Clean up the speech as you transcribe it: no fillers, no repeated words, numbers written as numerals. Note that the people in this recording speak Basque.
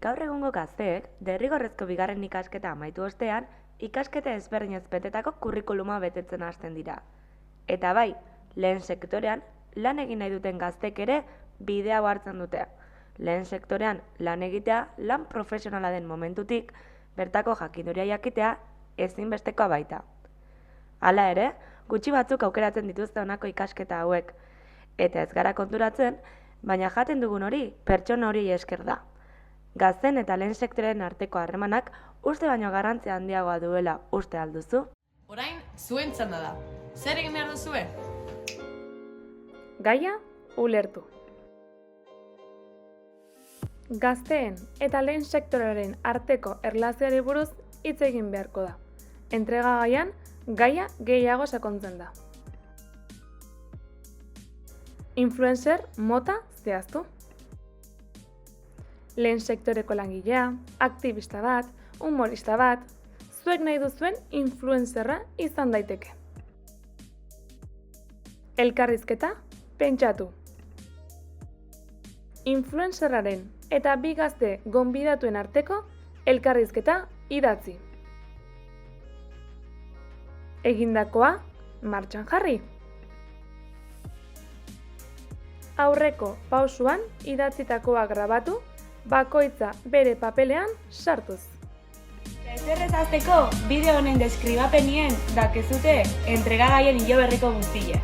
Gaur egungo gazteek, derrigorrezko bigarren ikasketa amaitu ostean, ikasketa ezberdinez betetako kurrikuluma betetzen hasten dira. Eta bai, lehen sektorean, lan egin nahi duten gaztek ere bidea hau hartzen dute. Lehen sektorean lan egitea, lan profesionala den momentutik, bertako jakinduria jakitea ezinbestekoa baita. Hala ere, gutxi batzuk aukeratzen dituzte honako ikasketa hauek. Eta ez gara konturatzen, baina jaten dugun hori pertsona hori esker da. Gazten eta lehen sektoren arteko harremanak uste baino garrantzia handiagoa duela uste alduzu? Orain, zuen txanda da. Zer egin behar duzue? Gaia ulertu. Gazteen eta lehen sektorearen arteko erlazioari buruz hitz egin beharko da. Entrega gaian, gaia gehiago sakontzen da. Influencer mota zehaztu. Lehen sektoreko langilea, aktivista bat, humorista bat, zuek nahi duzuen influencerra izan daiteke. Elkarrizketa pentsatu. Influencerraren eta bi gazte gonbidatuen arteko elkarrizketa idatzi. Egindakoa martxan jarri. Aurreko pausuan idatzitakoa grabatu, bakoitza bere papelean sartuz. Ezerrez hasteko, bideo honen deskribapenien dakezute entregagaien hilo berriko guztia.